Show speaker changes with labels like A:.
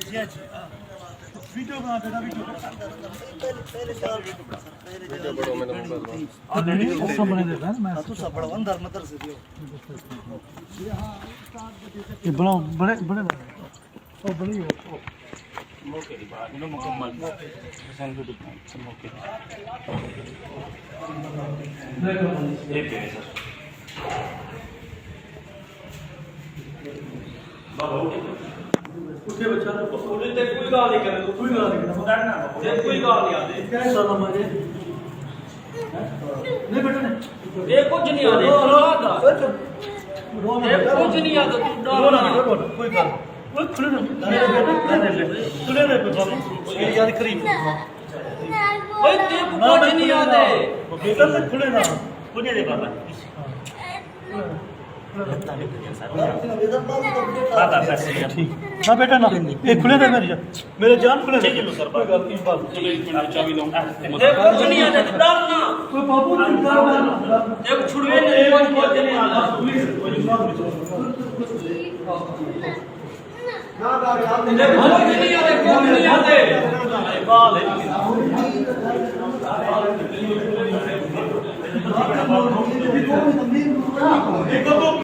A: video बना बेटा video सब बने देता है मैं तू सब बड़ा अंदर मदर से दियो ये बनाओ बड़े बड़े ओ बड़ी हो मौके की बात नो मुकम्मल संग तो मौके देखो ये पे सर बाबा उठे बच्चा ਉਹਦੇ ਤੇ ਕੋਈ ਗੱਲ ਨਹੀਂ ਕਰੇ ਕੋਈ ਗੱਲ ਨਹੀਂ ਕਰਨਾ ਤੇ ਕੋਈ ਗੱਲ ਨਹੀਂ ਆਦੇ ਕਿਹੜੇ ਸਾਲਾਂ ਮਾਰੇ ਨਹੀਂ ਬੇਟਾ ਨੇ ਇਹ ਕੁਝ ਨਹੀਂ ਆਦੇ ਖਲਾਦਾ ਇਹ ਕੁਝ ਨਹੀਂ ਆਦਾ ਤੂੰ ਡਰਨਾ ਕੋਈ ਗੱਲ ਕੋਈ ਖੁੱਲੇ ਨਾ ਖੁੱਲੇ ਨਾ ਕੋਈ ਯਾਦ ਕਰੀ ਓਏ ਤੇ ਕੁਝ ਨਹੀਂ ਆਦੇ ਬੇਟਾ ਤੇ ਖੁੱਲੇ ਨਾ ਕੁਝ ਦੇ ਬਾਬਾ हाँ बेटा ना ये खुले थे मेरे जान खुले थे कोई गल नहीं बात चलो एक मिनट चाबी लो देखो कुछ नहीं आने डरना कोई बाबू नहीं डरना देख छुड़वे नहीं कोई बोल नहीं आना पुलिस ना ना यार नहीं आते कोई नहीं आते बाल है